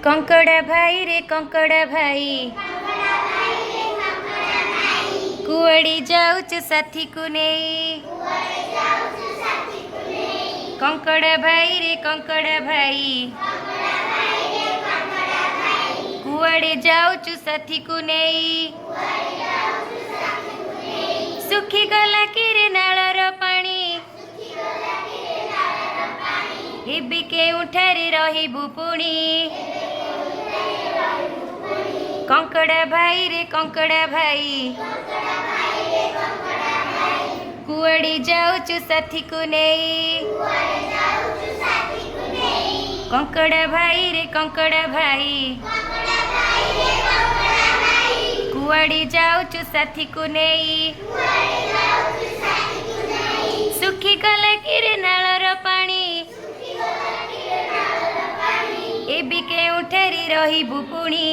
कंकड़ा भाई रे कंकड़ा भाई, कुआड़ी जाऊच साथी को नहीं। कंकड़ा भाई रे कंकड़ा भाई, कुआड़े जाऊच साथी को नहीं। सुखी गला किरे नालर पानी, एबिके उठारे रहिबु पुणी। कंकड़ा भाई रे कंकड़ा भाई, कुआड़ी जाऊचु साथी को नहीं। कंकड़ा भाई रे कंकड़ा भाई, कुआड़ी जाऊचु साथी को नहीं। सुखी गला किरे नालर पानी, एबिके उठारी रहिबु पुणी।